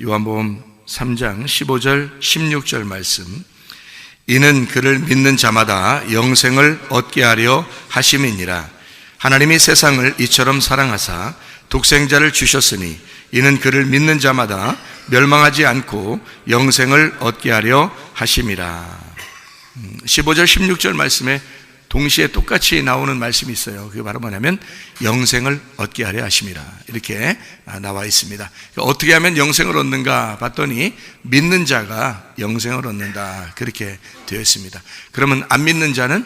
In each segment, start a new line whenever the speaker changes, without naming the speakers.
요한복음 3장 15절 16절 말씀. 이는 그를 믿는 자마다 영생을 얻게 하려 하심이니라. 하나님이 세상을 이처럼 사랑하사 독생자를 주셨으니 이는 그를 믿는 자마다 멸망하지 않고 영생을 얻게 하려 하심이라. 15절 16절 말씀에 동시에 똑같이 나오는 말씀이 있어요. 그게 바로 뭐냐면 영생을 얻게 하려 하심이라, 이렇게 나와 있습니다. 어떻게 하면 영생을 얻는가 봤더니 믿는 자가 영생을 얻는다, 그렇게 되어 있습니다. 그러면 안 믿는 자는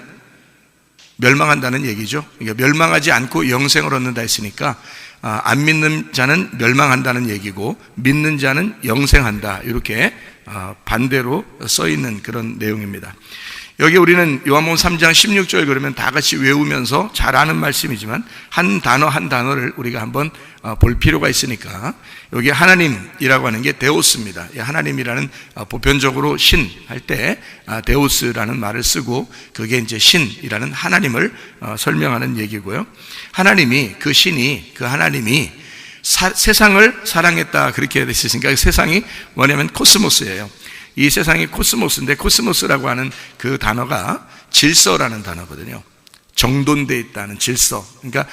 멸망한다는 얘기죠. 그러니까 멸망하지 않고 영생을 얻는다 했으니까 안 믿는 자는 멸망한다는 얘기고 믿는 자는 영생한다, 이렇게 반대로 써 있는 그런 내용입니다. 여기 우리는 요한복음 3장 16절 그러면 다 같이 외우면서 잘 아는 말씀이지만 한 단어 한 단어를 우리가 한번 볼 필요가 있으니까, 여기 하나님이라고 하는 게 데오스입니다. 하나님이라는 보편적으로 신 할 때 데오스라는 말을 쓰고 그게 이제 신이라는 하나님을 설명하는 얘기고요. 하나님이, 그 신이, 그 하나님이 세상을 사랑했다, 그렇게 되어 있으니까 세상이 뭐냐면 코스모스예요. 이 세상이 코스모스인데, 코스모스라고 하는 그 단어가 질서라는 단어거든요. 정돈되어 있다는 질서. 그러니까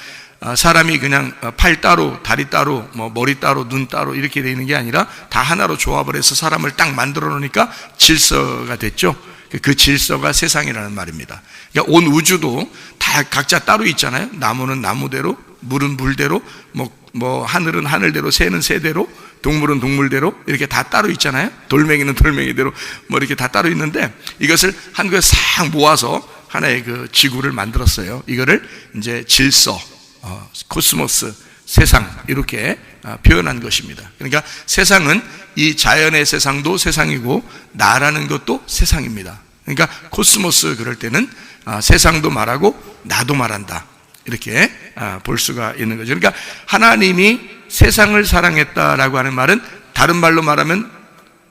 사람이 그냥 팔 따로, 다리 따로, 머리 따로, 눈 따로 이렇게 되어 있는 게 아니라 다 하나로 조합을 해서 사람을 딱 만들어 놓으니까 질서가 됐죠. 그 질서가 세상이라는 말입니다. 그러니까 온 우주도 다 각자 따로 있잖아요. 나무는 나무대로, 물은 물대로, 하늘은 하늘대로, 새는 새대로, 동물은 동물대로, 이렇게 다 따로 있잖아요. 돌멩이는 돌멩이대로 이렇게 다 따로 있는데, 이것을 한 곳에 싹 모아서 하나의 그 지구를 만들었어요. 이거를 이제 질서, 코스모스, 세상, 이렇게 표현한 것입니다. 그러니까 세상은 이 자연의 세상도 세상이고 나라는 것도 세상입니다. 그러니까 코스모스 그럴 때는 세상도 말하고 나도 말한다, 이렇게 볼 수가 있는 거죠. 그러니까 하나님이 세상을 사랑했다라고 하는 말은 다른 말로 말하면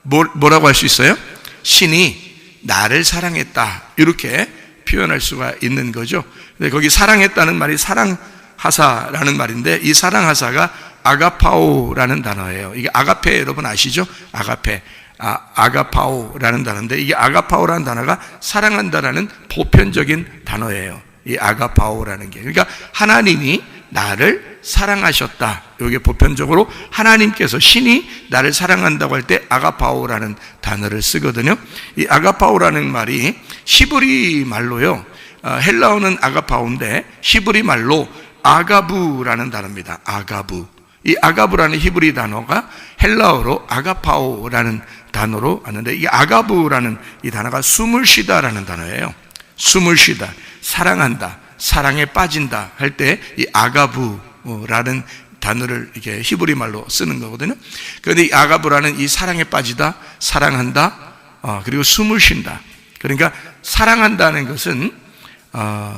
뭐라고 할 수 있어요? 신이 나를 사랑했다, 이렇게 표현할 수가 있는 거죠. 근데 거기 사랑했다는 말이 사랑하사라는 말인데, 이 사랑하사가 아가파오라는 단어예요. 이게 아가페, 여러분 아시죠? 아가페, 아가파오라는 단어인데, 이게 아가파오라는 단어가 사랑한다라는 보편적인 단어예요. 이 아가파오라는 게. 그러니까 하나님이 나를 사랑하셨다, 이게 보편적으로 하나님께서, 신이 나를 사랑한다고 할 때 아가파오라는 단어를 쓰거든요. 이 아가파오라는 말이 히브리 말로요, 헬라어는 아가파오인데 히브리 말로 아가부라는 단어입니다. 아가부. 이 아가부라는 히브리 단어가 헬라어로 아가파오라는 단어로 왔는데, 이 아가부라는 이 단어가 숨을 쉬다라는 단어예요. 숨을 쉬다, 사랑한다, 사랑에 빠진다 할 때 이 아가부라는 단어를 이렇게 히브리 말로 쓰는 거거든요. 그런데 이 아가부라는 이 사랑에 빠지다, 사랑한다, 그리고 숨을 쉰다. 그러니까 사랑한다는 것은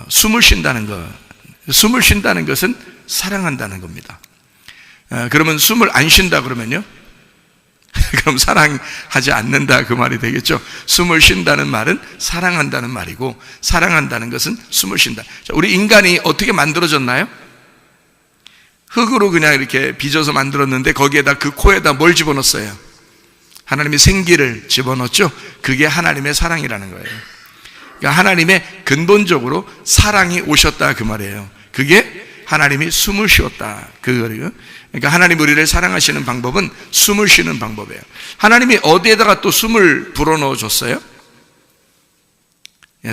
숨을 쉰다는 거, 숨을 쉰다는 것은 사랑한다는 겁니다. 그러면 숨을 안 쉰다 그러면요, 그럼 사랑하지 않는다, 그 말이 되겠죠. 숨을 쉰다는 말은 사랑한다는 말이고, 사랑한다는 것은 숨을 쉰다. 자, 우리 인간이 어떻게 만들어졌나요? 흙으로 그냥 이렇게 빚어서 만들었는데 거기에다, 그 코에다 뭘 집어넣었어요? 하나님이 생기를 집어넣었죠. 그게 하나님의 사랑이라는 거예요. 그러니까 하나님의 근본적으로 사랑이 오셨다, 그 말이에요. 그게 하나님이 숨을 쉬었다, 그거예요. 그러니까 하나님 우리를 사랑하시는 방법은 숨을 쉬는 방법이에요. 하나님이 어디에다가 또 숨을 불어넣어 줬어요?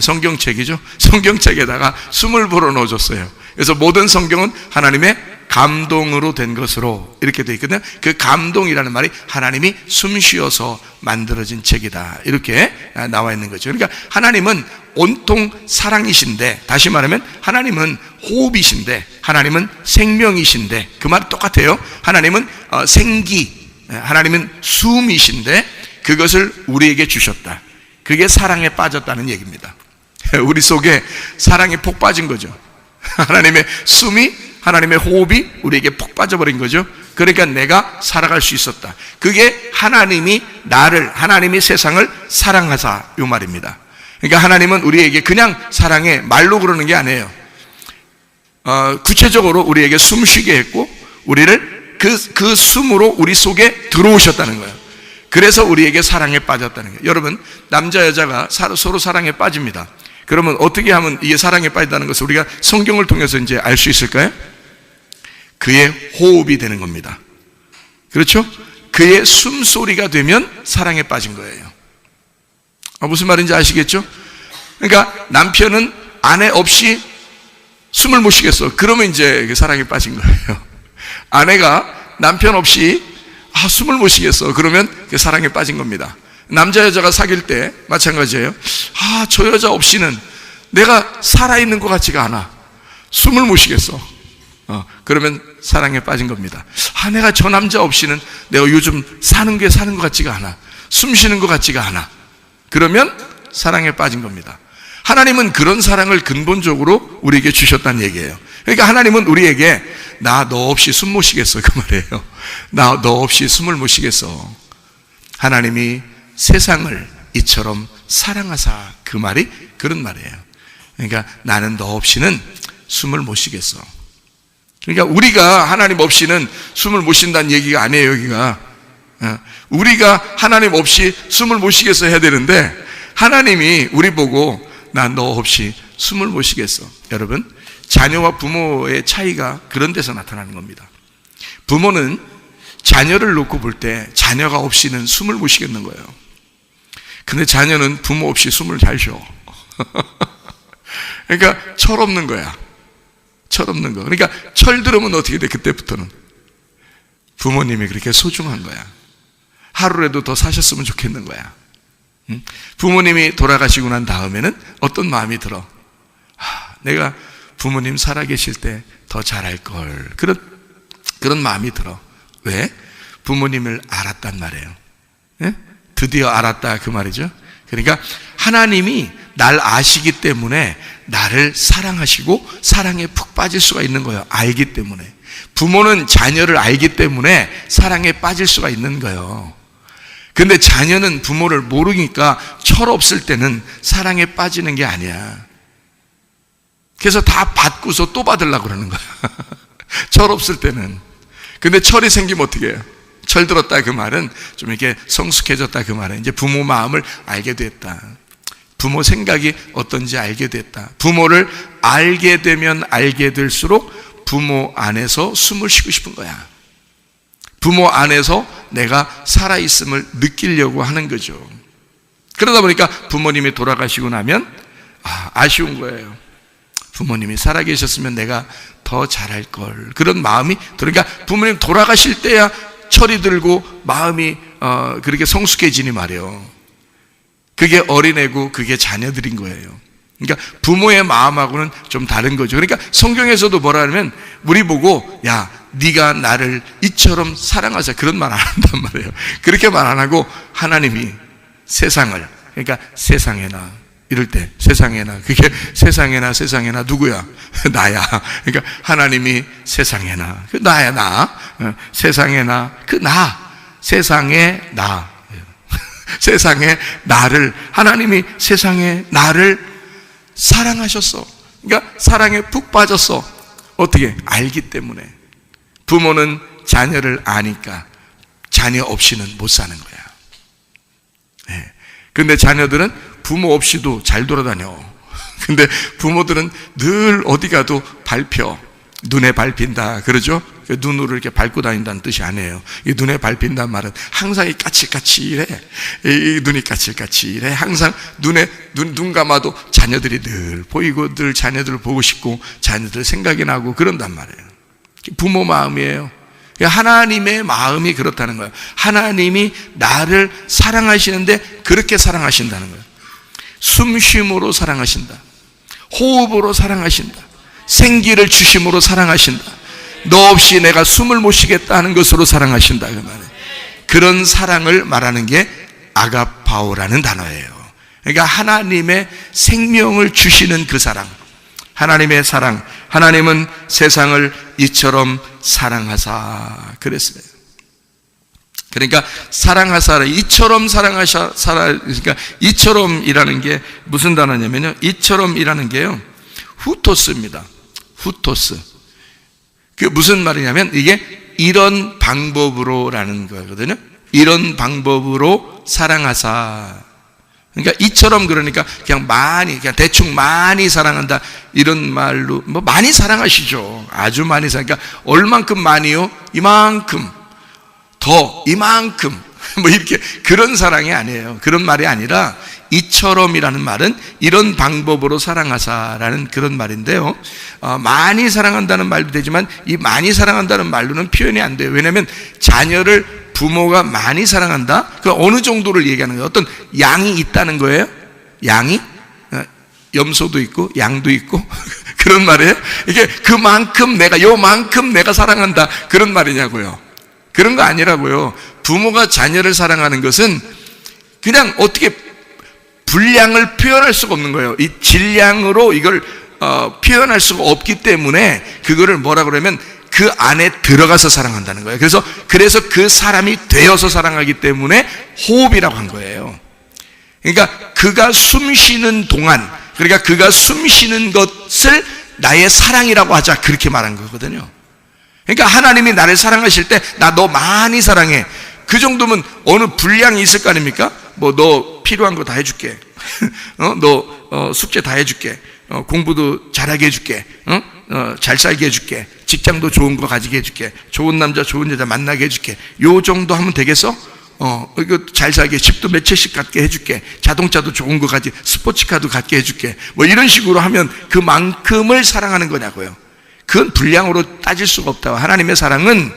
성경책이죠. 성경책에다가 숨을 불어넣어 줬어요. 그래서 모든 성경은 하나님의 감동으로 된 것으로 이렇게 되어 있거든요. 그 감동이라는 말이 하나님이 숨 쉬어서 만들어진 책이다, 이렇게 나와 있는 거죠. 그러니까 하나님은 온통 사랑이신데, 다시 말하면 하나님은 호흡이신데, 하나님은 생명이신데, 그 말이 똑같아요. 하나님은 생기, 하나님은 숨이신데 그것을 우리에게 주셨다. 그게 사랑에 빠졌다는 얘기입니다. 우리 속에 사랑이 폭 빠진 거죠. 하나님의 숨이, 하나님의 호흡이 우리에게 폭 빠져버린 거죠. 그러니까 내가 살아갈 수 있었다. 그게 하나님이 나를, 하나님이 세상을 사랑하사, 이 말입니다. 그러니까 하나님은 우리에게 그냥 사랑해, 말로 그러는 게 아니에요. 구체적으로 우리에게 숨쉬게 했고, 우리를 그 숨으로 우리 속에 들어오셨다는 거예요. 그래서 우리에게 사랑에 빠졌다는 거예요. 여러분, 남자 여자가 서로 사랑에 빠집니다. 그러면 어떻게 하면 이게 사랑에 빠진다는 것을 우리가 성경을 통해서 이제 알 수 있을까요? 그의 호흡이 되는 겁니다. 그렇죠? 그의 숨소리가 되면 사랑에 빠진 거예요. 무슨 말인지 아시겠죠? 그러니까 남편은 아내 없이 숨을 못 쉬겠어. 그러면 이제 사랑에 빠진 거예요. 아내가 남편 없이 숨을 못 쉬겠어. 그러면 사랑에 빠진 겁니다. 남자 여자가 사귈 때 마찬가지예요. 저 여자 없이는 내가 살아있는 것 같지가 않아. 숨을 못 쉬겠어. 그러면 사랑에 빠진 겁니다. 내가 저 남자 없이는 내가 요즘 사는 것 같지가 않아. 숨 쉬는 것 같지가 않아. 그러면 사랑에 빠진 겁니다. 하나님은 그런 사랑을 근본적으로 우리에게 주셨다는 얘기예요. 그러니까 하나님은 우리에게 나 너 없이 숨 못 쉬겠어, 그 말이에요. 나 너 없이 숨을 못 쉬겠어. 하나님이 세상을 이처럼 사랑하사, 그 말이 그런 말이에요. 그러니까 나는 너 없이는 숨을 못 쉬겠어. 그러니까 우리가 하나님 없이는 숨을 못 쉰다는 얘기가 아니에요, 여기가. 우리가 하나님 없이 숨을 못 쉬겠어 해야 되는데, 하나님이 우리 보고 나 너 없이 숨을 못 쉬겠어. 여러분, 자녀와 부모의 차이가 그런 데서 나타나는 겁니다. 부모는 자녀를 놓고 볼 때 자녀가 없이는 숨을 못 쉬겠는 거예요. 근데 자녀는 부모 없이 숨을 잘 쉬어. 그러니까 철없는 거야. 철없는 거. 그러니까 철 들으면 어떻게 돼? 그때부터는 부모님이 그렇게 소중한 거야. 하루라도 더 사셨으면 좋겠는 거야. 부모님이 돌아가시고 난 다음에는 어떤 마음이 들어? 내가 부모님 살아계실 때 더 잘할 걸. 그런 마음이 들어. 왜? 부모님을 알았단 말이에요. 예? 드디어 알았다, 그 말이죠. 그러니까 하나님이 날 아시기 때문에 나를 사랑하시고 사랑에 푹 빠질 수가 있는 거예요. 알기 때문에. 부모는 자녀를 알기 때문에 사랑에 빠질 수가 있는 거예요. 근데 자녀는 부모를 모르니까 철없을 때는 사랑에 빠지는 게 아니야. 그래서 다 받고서 또 받으려고 그러는 거야. 철없을 때는. 근데 철이 생기면 어떻게 해요? 철 들었다, 그 말은 좀 이렇게 성숙해졌다, 그 말은 이제 부모 마음을 알게 됐다. 부모 생각이 어떤지 알게 됐다. 부모를 알게 되면 알게 될수록 부모 안에서 숨을 쉬고 싶은 거야. 부모 안에서 내가 살아있음을 느끼려고 하는 거죠. 그러다 보니까 부모님이 돌아가시고 나면 아쉬운 거예요. 부모님이 살아계셨으면 내가 더 잘할 걸. 그런 마음이, 그러니까 부모님 돌아가실 때야 철이 들고 마음이 그렇게 성숙해지니 말이에요. 그게 어린애고 그게 자녀들인 거예요. 그러니까 부모의 마음하고는 좀 다른 거죠. 그러니까 성경에서도 뭐라 하면 우리 보고 야, 네가 나를 이처럼 사랑하자, 그런 말 안 한단 말이에요. 그렇게 말 안 하고 하나님이 세상을, 그러니까 세상에나 이럴 때 세상에나, 그게 세상에나 누구야? 나야. 그러니까 하나님이 세상에나, 그 나야, 나. 세상에나, 그 나. 세상에 나. 세상에 나를, 하나님이 세상에 나를 사랑하셨어. 그러니까 사랑에 푹 빠졌어. 어떻게? 알기 때문에. 부모는 자녀를 아니까 자녀 없이는 못 사는 거야. 네. 근데 자녀들은 부모 없이도 잘 돌아다녀. 근데 부모들은 늘 어디 가도 밟혀. 눈에 밟힌다, 그러죠? 눈으로 이렇게 밟고 다닌다는 뜻이 아니에요. 이 눈에 밟힌다는 말은 항상 이 까칠까칠해. 이 눈이 까칠까칠해. 항상 눈 감아도 자녀들이 늘 보이고 늘 자녀들을 보고 싶고 자녀들 생각이 나고 그런단 말이에요. 부모 마음이에요. 하나님의 마음이 그렇다는 거예요. 하나님이 나를 사랑하시는데 그렇게 사랑하신다는 거예요. 숨쉼으로 사랑하신다. 호흡으로 사랑하신다. 생기를 주심으로 사랑하신다. 너 없이 내가 숨을 못 쉬겠다 하는 것으로 사랑하신다, 그 말이에요. 그런 사랑을 말하는 게 아가파오라는 단어예요. 그러니까 하나님의 생명을 주시는 그 사랑, 하나님의 사랑. 하나님은 세상을 이처럼 사랑하사 그랬어요. 그러니까 사랑하사, 이처럼 사랑하사, 그러니까 이처럼이라는 게 무슨 단어냐면요, 이처럼이라는 게요, 후토스입니다. 후토스. 그게 무슨 말이냐면 이게 이런 방법으로라는 거거든요. 이런 방법으로 사랑하사. 그러니까 이처럼, 그러니까 그냥 대충 많이 사랑한다 이런 말로 뭐 많이 사랑하시죠. 아주 많이 그러니까 얼만큼 많이요? 이만큼 더 이만큼 뭐 이렇게 그런 사랑이 아니에요. 그런 말이 아니라 이처럼이라는 말은 이런 방법으로 사랑하사라는 그런 말인데요. 많이 사랑한다는 말도 되지만 이 많이 사랑한다는 말로는 표현이 안 돼요. 왜냐하면 자녀를 부모가 많이 사랑한다? 그 어느 정도를 얘기하는 거예요? 어떤 양이 있다는 거예요? 양이? 염소도 있고 양도 있고 그런 말이에요? 이게 요만큼 내가 사랑한다 그런 말이냐고요? 그런 거 아니라고요. 부모가 자녀를 사랑하는 것은 그냥 어떻게 분량을 표현할 수가 없는 거예요. 이 질량으로 이걸 표현할 수가 없기 때문에 그거를 뭐라 그러면 그 안에 들어가서 사랑한다는 거예요. 그래서 그 사람이 되어서 사랑하기 때문에 호흡이라고 한 거예요. 그러니까 그가 숨 쉬는 동안, 그러니까 그가 숨 쉬는 것을 나의 사랑이라고 하자, 그렇게 말한 거거든요. 그러니까 하나님이 나를 사랑하실 때 나 너 많이 사랑해, 그 정도면 어느 분량이 있을 거 아닙니까? 뭐 너 필요한 거 다 해줄게. 너 숙제 다 해줄게. 공부도 잘하게 해줄게. 잘 살게 해줄게. 직장도 좋은 거 가지게 해줄게. 좋은 남자 좋은 여자 만나게 해줄게. 요 정도 하면 되겠어? 이거 잘 살게, 집도 몇 채씩 갖게 해줄게. 자동차도 좋은 거 가지, 스포츠카도 갖게 해줄게. 뭐 이런 식으로 하면 그만큼을 사랑하는 거냐고요. 그건 분량으로 따질 수가 없다. 하나님의 사랑은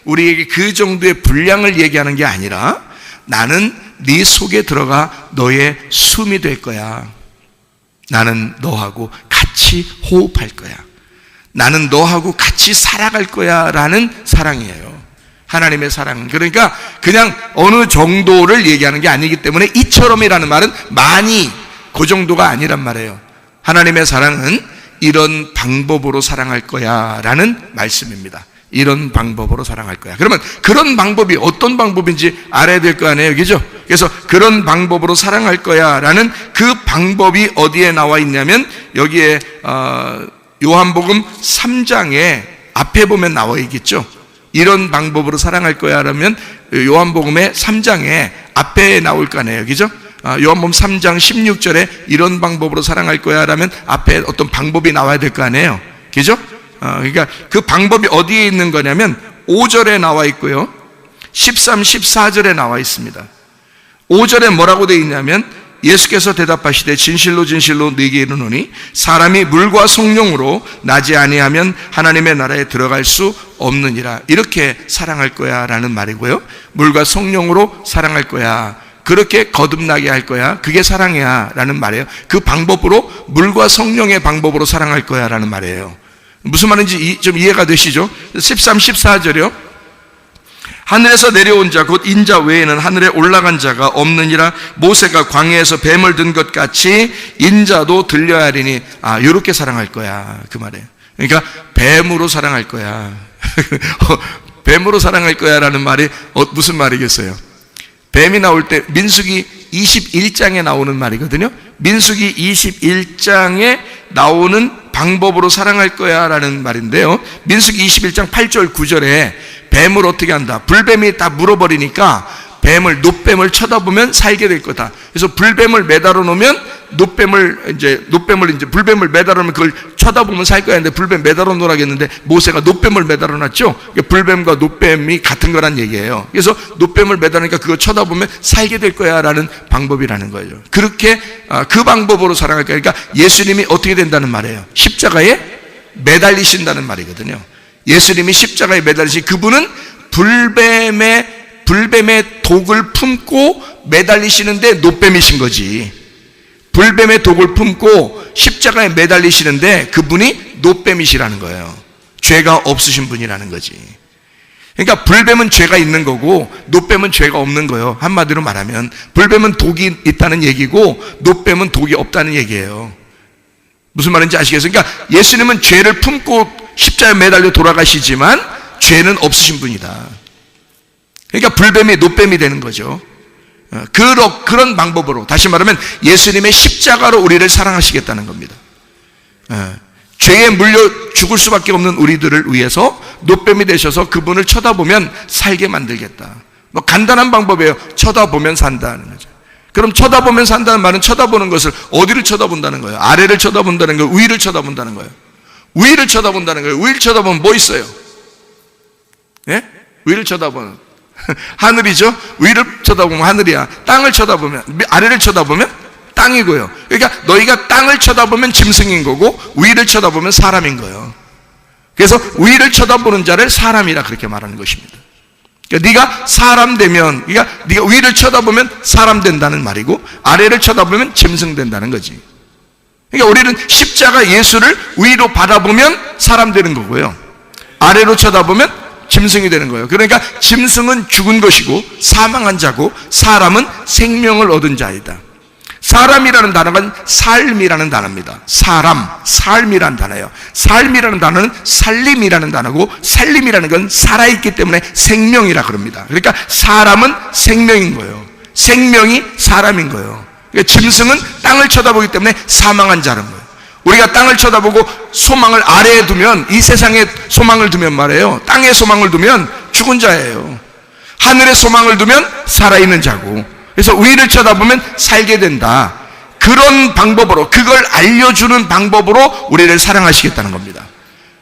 우리에게 그 정도의 분량을 얘기하는 게 아니라 나는 네 속에 들어가 너의 숨이 될 거야. 나는 너하고 같이 호흡할 거야. 나는 너하고 같이 살아갈 거야 라는 사랑이에요. 하나님의 사랑은. 그러니까 그냥 어느 정도를 얘기하는 게 아니기 때문에 이처럼이라는 말은 많이 그 정도가 아니란 말이에요. 하나님의 사랑은 이런 방법으로 사랑할 거야 라는 말씀입니다. 이런 방법으로 사랑할 거야. 그러면 그런 방법이 어떤 방법인지 알아야 될 거 아니에요, 그죠? 그래서 그런 방법으로 사랑할 거야 라는 그 방법이 어디에 나와 있냐면 여기에 요한복음 3장에 앞에 보면 나와 있겠죠. 이런 방법으로 사랑할 거야 라면 요한복음의 3장에 앞에 나올 거 아니에요, 그죠? 요한복음 3장 16절에 이런 방법으로 사랑할 거야 라면 앞에 어떤 방법이 나와야 될 거 아니에요, 그죠? 그러니까 그 방법이 어디에 있는 거냐면 5절에 나와 있고요, 13, 14절에 나와 있습니다. 5절에 뭐라고 되어 있냐면 예수께서 대답하시되 진실로 진실로 네게 이르노니 사람이 물과 성령으로 나지 아니하면 하나님의 나라에 들어갈 수 없느니라. 이렇게 사랑할 거야 라는 말이고요. 물과 성령으로 사랑할 거야, 그렇게 거듭나게 할 거야, 그게 사랑이야 라는 말이에요. 그 방법으로, 물과 성령의 방법으로 사랑할 거야 라는 말이에요. 무슨 말인지 좀 이해가 되시죠? 13, 14절이요. 하늘에서 내려온 자 곧 인자 외에는 하늘에 올라간 자가 없느니라. 모세가 광야에서 뱀을 든 것 같이 인자도 들려야 하리니. 이렇게 사랑할 거야 그 말이에요. 그러니까 뱀으로 사랑할 거야. 뱀으로 사랑할 거야 라는 말이 무슨 말이겠어요? 뱀이 나올 때 민수기 21장에 나오는 말이거든요. 민수기 21장에 나오는 방법으로 사랑할 거야 라는 말인데요, 민수기 21장 8절 9절에 뱀을 어떻게 한다? 불뱀이 다 물어버리니까 노뱀을 쳐다보면 살게 될 거다. 그래서 불뱀을 매달아 놓으면 불뱀을 매달아 놓으면 그걸 쳐다보면 살 거야 했는데 불뱀 매달아 놓으라겠는데 모세가 노뱀을 매달아 놨죠. 그러니까 불뱀과 노뱀이 같은 거란 얘기예요. 그래서 노뱀을 매달으니까 그거 쳐다보면 살게 될 거야 라는 방법이라는 거예요. 그렇게 그 방법으로 사랑할 거야. 그러니까 예수님이 어떻게 된다는 말이에요? 십자가에 매달리신다는 말이거든요. 예수님이 십자가에 매달리신 그분은 불뱀의 독을 품고 매달리시는데 노뱀이신 거지. 불뱀의 독을 품고 십자가에 매달리시는데 그분이 노뱀이시라는 거예요. 죄가 없으신 분이라는 거지. 그러니까 불뱀은 죄가 있는 거고 노뱀은 죄가 없는 거예요. 한마디로 말하면 불뱀은 독이 있다는 얘기고 노뱀은 독이 없다는 얘기예요. 무슨 말인지 아시겠어요? 그러니까 예수님은 죄를 품고 십자가에 매달려 돌아가시지만 죄는 없으신 분이다. 그러니까 불뱀이 노뱀이 되는 거죠. 그런 방법으로, 다시 말하면 예수님의 십자가로 우리를 사랑하시겠다는 겁니다. 죄에 물려 죽을 수밖에 없는 우리들을 위해서 노뱀이 되셔서 그분을 쳐다보면 살게 만들겠다. 뭐 간단한 방법이에요. 쳐다보면 산다는 거죠. 그럼 쳐다보면 산다는 말은 쳐다보는 것을 어디를 쳐다본다는 거예요? 아래를 쳐다본다는 거예요? 위를 쳐다본다는 거예요? 위를 쳐다본다는 거예요. 위를 쳐다보면 뭐 있어요? 예? 위를 쳐다보면 하늘이죠? 위를 쳐다보면 하늘이야. 땅을 쳐다보면, 아래를 쳐다보면 땅이고요. 그러니까 너희가 땅을 쳐다보면 짐승인 거고 위를 쳐다보면 사람인 거예요. 그래서 위를 쳐다보는 자를 사람이라 그렇게 말하는 것입니다. 그러니까 네가 사람 되면, 그러니까 네가 위를 쳐다보면 사람 된다는 말이고 아래를 쳐다보면 짐승 된다는 거지. 그러니까 우리는 십자가 예수를 위로 바라보면 사람 되는 거고요, 아래로 쳐다보면 짐승이 되는 거예요. 그러니까 짐승은 죽은 것이고 사망한 자고 사람은 생명을 얻은 자이다. 사람이라는 단어가 삶이라는 단어입니다. 사람, 삶이라는 단어예요. 삶이라는 단어는 살림이라는 단어고 살림이라는 건 살아있기 때문에 생명이라 그럽니다. 그러니까 사람은 생명인 거예요. 생명이 사람인 거예요. 그러니까 짐승은 땅을 쳐다보기 때문에 사망한 자는 거예요. 우리가 땅을 쳐다보고 소망을 아래에 두면, 이 세상에 소망을 두면 말이에요, 땅에 소망을 두면 죽은 자예요. 하늘에 소망을 두면 살아있는 자고, 그래서 위를 쳐다보면 살게 된다. 그런 방법으로, 그걸 알려주는 방법으로 우리를 사랑하시겠다는 겁니다.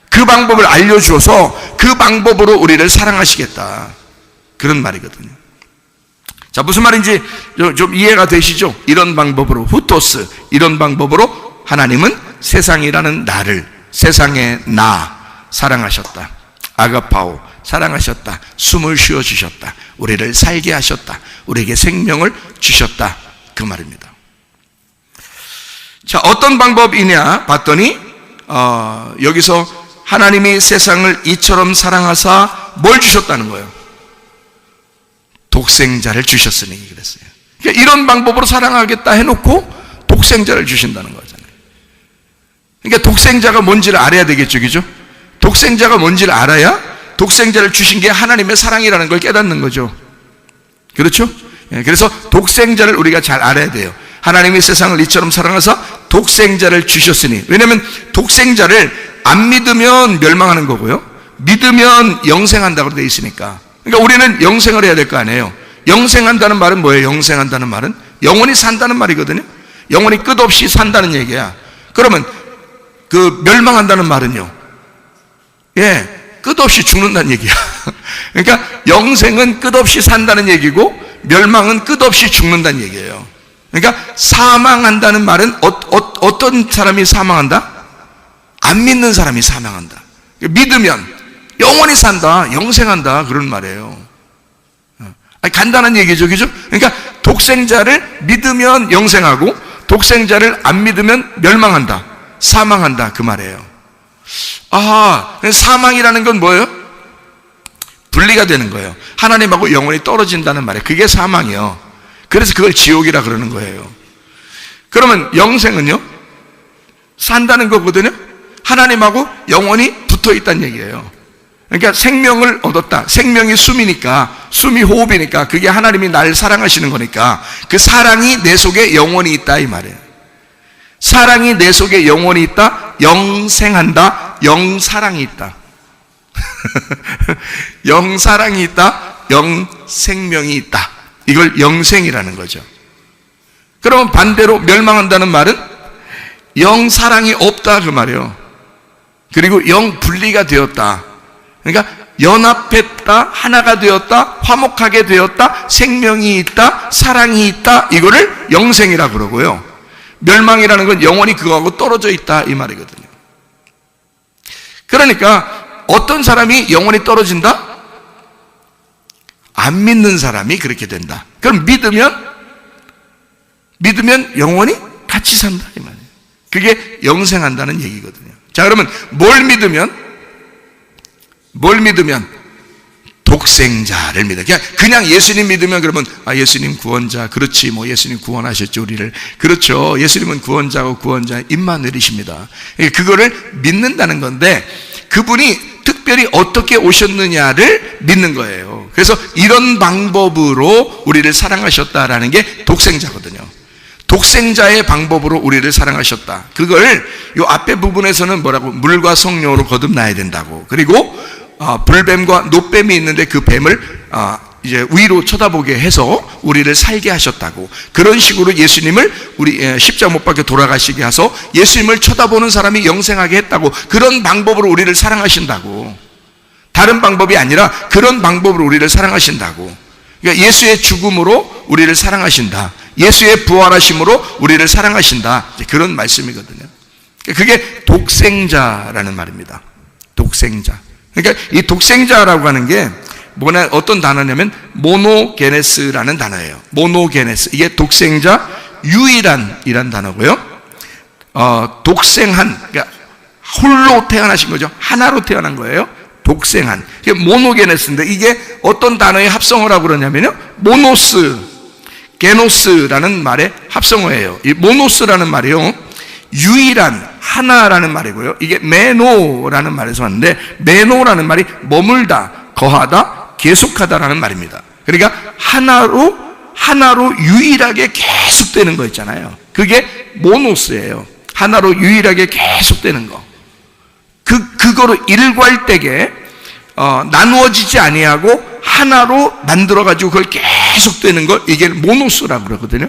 그 방법을 알려주어서 그 방법으로 우리를 사랑하시겠다, 그런 말이거든요. 자, 무슨 말인지 좀 이해가 되시죠? 이런 방법으로, 후토스, 이런 방법으로 하나님은 세상이라는 나를, 세상의 나 사랑하셨다. 아가파오, 사랑하셨다. 숨을 쉬어주셨다. 우리를 살게 하셨다. 우리에게 생명을 주셨다, 그 말입니다. 자, 어떤 방법이냐 봤더니 여기서 하나님이 세상을 이처럼 사랑하사 뭘 주셨다는 거예요? 독생자를 주셨으니 그랬어요. 그러니까 이런 방법으로 사랑하겠다 해놓고 독생자를 주신다는 거잖아요. 그러니까 독생자가 뭔지를 알아야 되겠죠, 그죠? 독생자가 뭔지를 알아야 독생자를 주신 게 하나님의 사랑이라는 걸 깨닫는 거죠. 그렇죠? 그래서 독생자를 우리가 잘 알아야 돼요. 하나님이 세상을 이처럼 사랑하사 독생자를 주셨으니. 왜냐하면 독생자를 안 믿으면 멸망하는 거고요, 믿으면 영생한다고 되어 있으니까. 그러니까 우리는 영생을 해야 될 거 아니에요. 영생한다는 말은 뭐예요? 영생한다는 말은 영원히 산다는 말이거든요. 영원히 끝없이 산다는 얘기야. 그러면 그 멸망한다는 말은요, 예, 끝없이 죽는다는 얘기야. 그러니까 영생은 끝없이 산다는 얘기고 멸망은 끝없이 죽는다는 얘기예요. 그러니까 사망한다는 말은 어떤 사람이 사망한다? 안 믿는 사람이 사망한다. 믿으면 영원히 산다, 영생한다, 그런 말이에요. 간단한 얘기죠, 그죠? 그러니까 독생자를 믿으면 영생하고 독생자를 안 믿으면 멸망한다, 사망한다, 그 말이에요. 사망이라는 건 뭐예요? 분리가 되는 거예요. 하나님하고 영원히 떨어진다는 말이에요. 그게 사망이요. 그래서 그걸 지옥이라 그러는 거예요. 그러면 영생은요? 산다는 거거든요. 하나님하고 영원히 붙어 있다는 얘기예요. 그러니까 생명을 얻었다. 생명이 숨이니까, 숨이 호흡이니까, 그게 하나님이 날 사랑하시는 거니까 그 사랑이 내 속에 영원히 있다, 이 말이에요. 사랑이 내 속에 영원히 있다, 영생한다, 영사랑이 있다. 영사랑이 있다, 영생명이 있다. 이걸 영생이라는 거죠. 그러면 반대로 멸망한다는 말은 영사랑이 없다, 그 말이에요. 그리고 영분리가 되었다. 그러니까 연합했다, 하나가 되었다, 화목하게 되었다, 생명이 있다, 사랑이 있다, 이거를 영생이라 그러고요, 멸망이라는 건 영원히 그거하고 떨어져 있다, 이 말이거든요. 그러니까 어떤 사람이 영원히 떨어진다? 안 믿는 사람이 그렇게 된다. 그럼 믿으면 영원히 같이 산다, 이 말이에요. 그게 영생한다는 얘기거든요. 자, 그러면 뭘 믿으면 독생자를 믿어. 그냥 예수님 믿으면 그러면 예수님 구원자, 그렇지, 뭐 예수님 구원하셨죠, 우리를. 그렇죠, 예수님은 구원자고 구원자 임마누엘이십니다. 그거를 믿는다는 건데 그분이 특별히 어떻게 오셨느냐를 믿는 거예요. 그래서 이런 방법으로 우리를 사랑하셨다라는 게 독생자거든요. 독생자의 방법으로 우리를 사랑하셨다. 그걸 요 앞에 부분에서는 뭐라고? 물과 성령으로 거듭나야 된다고. 그리고 불뱀과 노뱀이 있는데 그 뱀을 이제 위로 쳐다보게 해서 우리를 살게 하셨다고. 그런 식으로 예수님을 우리 십자가 못 박혀 돌아가시게 해서 예수님을 쳐다보는 사람이 영생하게 했다고. 그런 방법으로 우리를 사랑하신다고. 다른 방법이 아니라 그런 방법으로 우리를 사랑하신다고. 그러니까 예수의 죽음으로 우리를 사랑하신다. 예수의 부활하심으로 우리를 사랑하신다. 그런 말씀이거든요. 그게 독생자라는 말입니다. 독생자. 그러니까 이 독생자라고 하는 게 뭐냐, 어떤 단어냐면 모노게네스라는 단어예요. 모노게네스. 이게 독생자 유일한이란 단어고요. 독생한, 그러니까 홀로 태어나신 거죠. 하나로 태어난 거예요. 독생한. 이게 모노게네스인데 이게 어떤 단어의 합성어라고 그러냐면요. 모노스, 게노스라는 말의 합성어예요. 이 모노스라는 말이요. 유일한, 하나라는 말이고요. 이게 메노라는 말에서 왔는데 메노라는 말이 머물다, 거하다, 계속하다라는 말입니다. 그러니까 하나로 유일하게 계속되는 거 있잖아요. 그게 모노스예요. 하나로 유일하게 계속되는 거. 그거로 일괄되게 나누어지지 아니하고 하나로 만들어가지고 그걸 계속되는 거, 이게 모노스라고 그러거든요.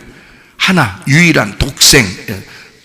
하나, 유일한, 독생,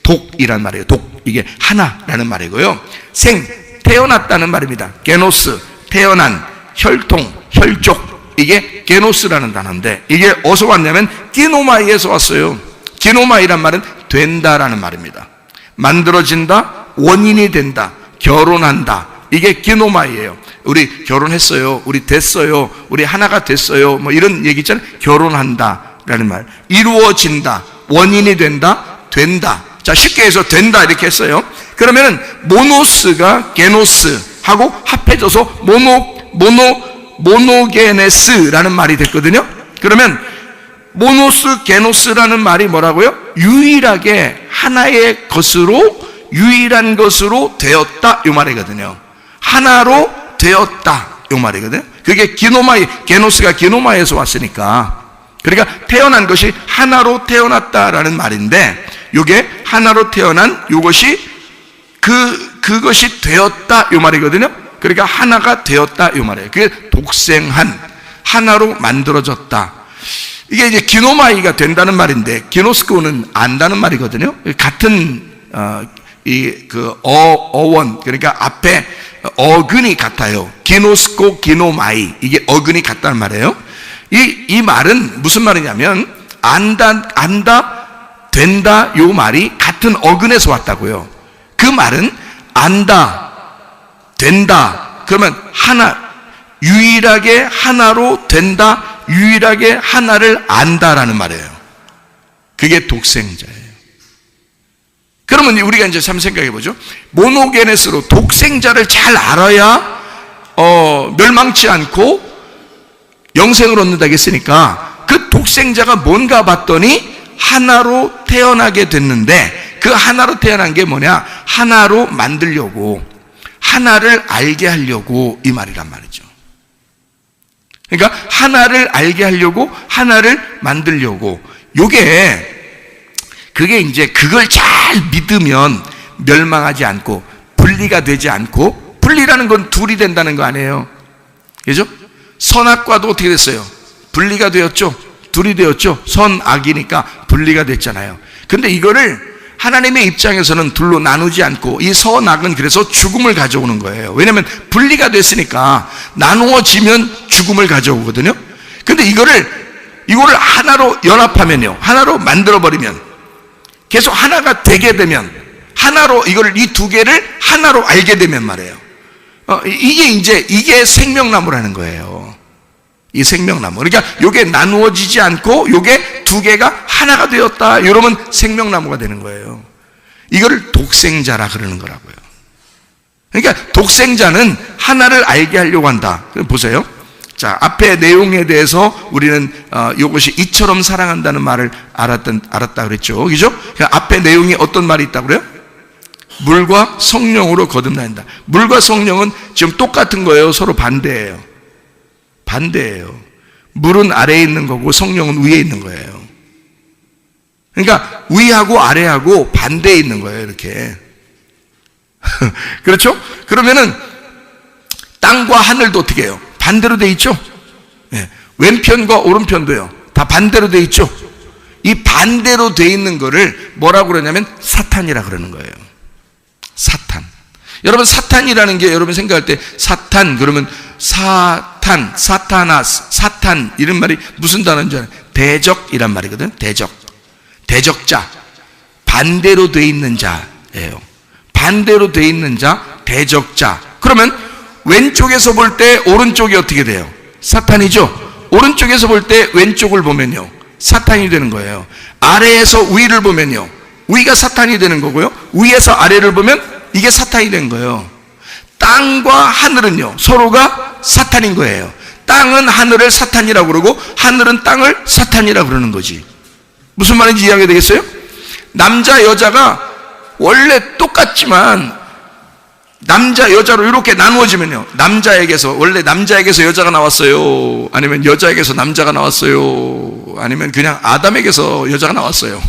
독이란 말이에요. 독, 이게 하나라는 말이고요. 생, 태어났다는 말입니다. 게노스, 태어난, 혈통, 혈족, 이게 게노스라는 단어인데 이게 어디서 왔냐면 기노마이에서 왔어요. 기노마이란 말은 된다라는 말입니다. 만들어진다, 원인이 된다, 결혼한다, 이게 기노마이예요. 우리 결혼했어요, 우리 됐어요, 우리 하나가 됐어요, 뭐 이런 얘기 있잖아요. 결혼한다라는 말. 이루어진다, 원인이 된다, 된다. 자, 쉽게 해서 된다 이렇게 했어요. 그러면은 모노스가 게노스하고 합해져서 모노게네스라는 말이 됐거든요. 그러면 모노스 게노스라는 말이 뭐라고요? 유일하게 하나의 것으로, 유일한 것으로 되었다 이 말이거든요. 하나로 되었다 이 말이거든요. 그게 기노마이, 게노스가 기노마에서 왔으니까. 그러니까 태어난 것이 하나로 태어났다라는 말인데, 이게 하나로 태어난 이것이 그것이 되었다 이 말이거든요. 그러니까 하나가 되었다 이 말이에요. 그게 독생한, 하나로 만들어졌다. 이게 이제 기노마이가 된다는 말인데, 기노스코는 안다는 말이거든요. 같은 어원, 그러니까 앞에 어근이 같아요. 기노스코, 기노마이, 이게 어근이 같다는 말이에요. 이 말은 무슨 말이냐면 안다, 된다 요 말이 같은 어근에서 왔다고요. 그 말은 안다, 된다, 그러면 하나, 유일하게 하나로 된다, 유일하게 하나를 안다라는 말이에요. 그게 독생자예요. 그러면 우리가 이제 참 생각해 보죠. 모노게네스로 독생자를 잘 알아야 멸망치 않고 영생을 얻는다고 했으니까 그 독생자가 뭔가 봤더니 하나로 태어나게 됐는데, 그 하나로 태어난 게 뭐냐? 하나로 만들려고, 하나를 알게 하려고 이 말이란 말이죠. 그러니까 하나를 알게 하려고, 하나를 만들려고. 그게 이제 그걸 잘 믿으면 멸망하지 않고 분리가 되지 않고, 분리라는 건 둘이 된다는 거 아니에요. 그죠? 선악과도 어떻게 됐어요? 분리가 되었죠. 둘이 되었죠. 선악이니까 분리가 됐잖아요. 근데 이거를 하나님의 입장에서는 둘로 나누지 않고, 이 선악은 그래서 죽음을 가져오는 거예요. 왜냐하면 분리가 됐으니까 나누어지면 죽음을 가져오거든요. 근데 이거를 하나로 연합하면요, 하나로 만들어버리면, 계속 하나가 되게 되면, 하나로 이 두 개를 하나로 알게 되면 말이에요. 이게 생명나무라는 거예요. 이 생명나무. 그러니까 이게 나누어지지 않고 이게 두 개가 하나가 되었다, 이러면 생명나무가 되는 거예요. 이거를 독생자라 그러는 거라고요. 그러니까 독생자는 하나를 알게 하려고 한다. 보세요. 자, 앞에 내용에 대해서 우리는 이것이 이처럼 사랑한다는 말을 알았다 그랬죠. 그죠? 그러니까 앞에 내용이 어떤 말이 있다고 그래요? 물과 성령으로 거듭난다. 물과 성령은 지금 똑같은 거예요. 서로 반대예요. 반대예요. 물은 아래에 있는 거고 성령은 위에 있는 거예요. 그러니까 위하고 아래하고 반대에 있는 거예요, 이렇게. 그렇죠? 그러면은 땅과 하늘도 어떻게 해요? 반대로 돼 있죠? 네. 왼편과 오른편도요, 다 반대로 돼 있죠? 이 반대로 돼 있는 거를 뭐라고 그러냐면 사탄이라 그러는 거예요. 사탄. 여러분, 사탄이라는 게 여러분 생각할 때 사탄 그러면 사탄, 사타나스, 사탄 이런 말이 무슨 단어인 줄 알아요? 대적이란 말이거든. 대적. 대적자. 반대로 돼 있는 자예요. 반대로 돼 있는 자, 대적자. 그러면 왼쪽에서 볼 때 오른쪽이 어떻게 돼요? 사탄이죠. 오른쪽에서 볼 때 왼쪽을 보면요, 사탄이 되는 거예요. 아래에서 위를 보면요, 위가 사탄이 되는 거고요, 위에서 아래를 보면 이게 사탄이 된 거예요. 땅과 하늘은요, 서로가 사탄인 거예요. 땅은 하늘을 사탄이라고 그러고 하늘은 땅을 사탄이라고 그러는 거지. 무슨 말인지 이해하게 되겠어요? 남자 여자가 원래 똑같지만 남자 여자로 이렇게 나누어지면요, 남자에게서 원래 남자에게서 여자가 나왔어요, 아니면 여자에게서 남자가 나왔어요, 아니면 그냥 아담에게서 여자가 나왔어요.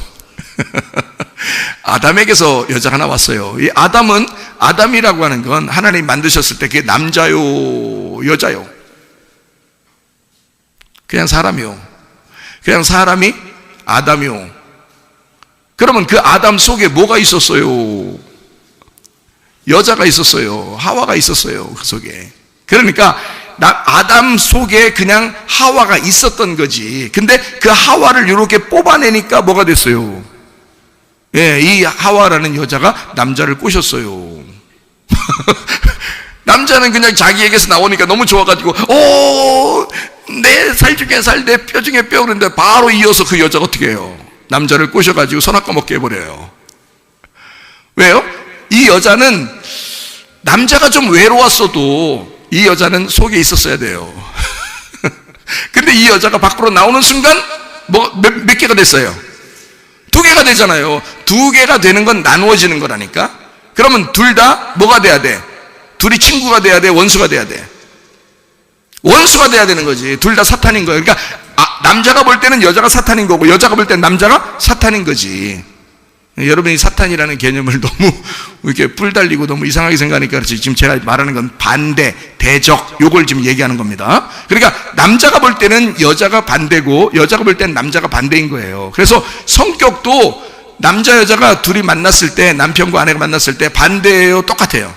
아담에게서 여자가 나왔어요. 이 아담은, 아담이라고 하는 건 하나님 만드셨을 때 그게 남자요 여자요, 그냥 사람이요. 그냥 사람이 아담이요. 그러면 그 아담 속에 뭐가 있었어요? 여자가 있었어요. 하와가 있었어요, 그 속에. 그러니까 아담 속에 그냥 하와가 있었던 거지. 근데 그 하와를 이렇게 뽑아내니까 뭐가 됐어요? 예, 이 하와라는 여자가 남자를 꼬셨어요. 남자는 그냥 자기에게서 나오니까 너무 좋아가지고, 오, 내 살 중에 살, 내 뼈 중에 뼈, 그런데 바로 이어서 그 여자가 어떻게 해요? 남자를 꼬셔가지고 손 아까 먹게 해버려요. 왜요? 이 여자는 남자가 좀 외로웠어도 이 여자는 속에 있었어야 돼요. 근데 이 여자가 밖으로 나오는 순간 몇 개가 됐어요? 2개가 되잖아요. 2개가 되는 건 나누어지는 거라니까. 그러면 둘 다 뭐가 돼야 돼? 둘이 친구가 돼야 돼? 원수가 돼야 돼? 원수가 돼야 되는 거지. 둘 다 사탄인 거예요. 그러니까 남자가 볼 때는 여자가 사탄인 거고 여자가 볼 때는 남자가 사탄인 거지. 여러분이 사탄이라는 개념을 너무 이렇게 뿔 달리고 너무 이상하게 생각하니까 그렇지, 지금 제가 말하는 건 반대, 대적, 요걸 지금 얘기하는 겁니다. 그러니까 남자가 볼 때는 여자가 반대고 여자가 볼 때는 남자가 반대인 거예요. 그래서 성격도 남자 여자가 둘이 만났을 때, 남편과 아내가 만났을 때 반대예요, 똑같아요?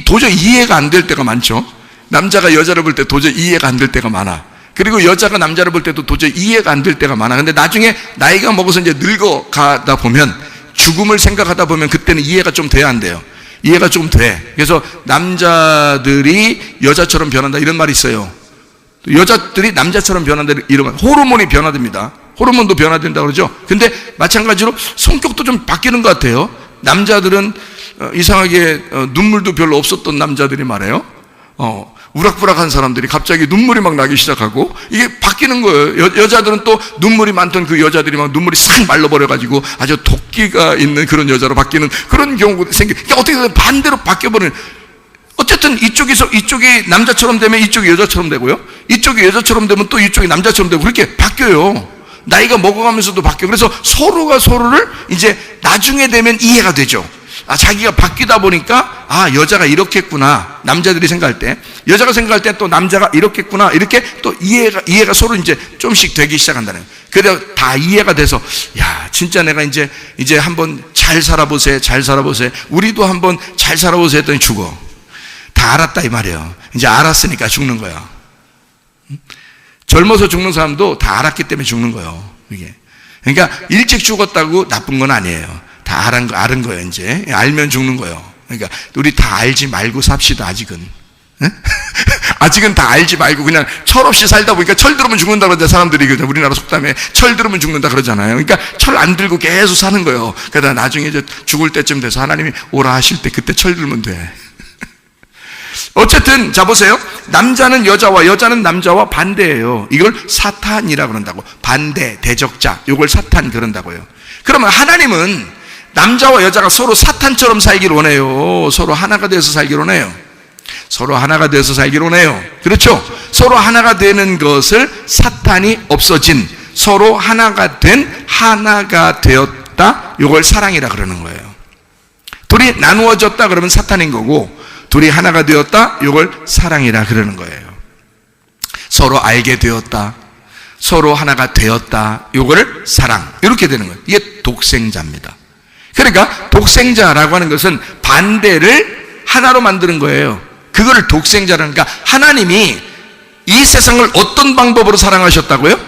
도저히 이해가 안 될 때가 많죠. 남자가 여자를 볼 때 도저히 이해가 안 될 때가 많아. 그리고 여자가 남자를 볼 때도 도저히 이해가 안 될 때가 많아. 근데 나중에 나이가 먹어서 이제 늙어가다 보면, 죽음을 생각하다 보면 그때는 이해가 좀 돼야 안 돼요? 이해가 좀 돼. 그래서 남자들이 여자처럼 변한다 이런 말이 있어요. 여자들이 남자처럼 변한다 이런 말. 호르몬이 변화됩니다. 호르몬도 변화된다고 그러죠. 근데 마찬가지로 성격도 좀 바뀌는 것 같아요. 남자들은 이상하게 눈물도 별로 없었던 남자들이 말해요. 우락부락한 사람들이 갑자기 눈물이 막 나기 시작하고, 이게 바뀌는 거예요. 여자들은 또 눈물이 많던 그 여자들이 막 눈물이 싹 말라버려가지고 아주 도끼가 있는 그런 여자로 바뀌는 그런 경우가 그러니까 어떻게 보면 반대로 바뀌어버리는. 어쨌든 이쪽이 남자처럼 되면 이쪽이 여자처럼 되고요, 이쪽이 여자처럼 되면 또 이쪽이 남자처럼 되고, 그렇게 바뀌어요. 나이가 먹어가면서도 바뀌어요. 그래서 서로가 서로를 이제 나중에 되면 이해가 되죠. 자기가 바뀌다 보니까, 여자가 이렇겠구나. 남자들이 생각할 때, 여자가 생각할 때 또 남자가 이렇겠구나. 이렇게 또 이해가 서로 이제 좀씩 되기 시작한다는 거예요. 그래서 다 이해가 돼서, 야, 진짜 내가 이제 한번 잘 살아보세. 우리도 한번 잘 살아보세 했더니 죽어. 다 알았다 이 말이에요. 이제 알았으니까 죽는 거야. 젊어서 죽는 사람도 다 알았기 때문에 죽는 거예요, 이게. 그러니까 일찍 죽었다고 나쁜 건 아니에요. 다 알은 거예요, 이제. 알면 죽는 거예요. 그러니까 우리 다 알지 말고 삽시다, 아직은. 아직은 다 알지 말고 그냥 철없이 살다 보니까 철 들으면 죽는다 그러잖아요, 사람들이. 우리나라 속담에 철 들으면 죽는다 그러잖아요. 그러니까 철 안 들고 계속 사는 거예요. 그러다 나중에 이제 죽을 때쯤 돼서 하나님이 오라 하실 때 그때 철 들면 돼. 어쨌든 자 보세요. 남자는 여자와 여자는 남자와 반대예요. 이걸 사탄이라고 그런다고. 반대, 대적자, 이걸 사탄 그런다고요. 그러면 하나님은 남자와 여자가 서로 사탄처럼 살기를 원해요? 서로 하나가 돼서 살기를 원해요? 서로 하나가 돼서 살기를 원해요. 그렇죠? 서로 하나가 되는 것을 사탄이 없어진, 서로 하나가 되었다. 이걸 사랑이라 그러는 거예요. 둘이 나누어졌다 그러면 사탄인 거고, 둘이 하나가 되었다. 이걸 사랑이라 그러는 거예요. 서로 알게 되었다. 서로 하나가 되었다. 이거를 사랑. 이렇게 되는 거예요. 이게 독생자입니다. 그러니까 독생자라고 하는 것은 반대를 하나로 만드는 거예요. 그거를 독생자라는, 그러니까 하나님이 이 세상을 어떤 방법으로 사랑하셨다고요?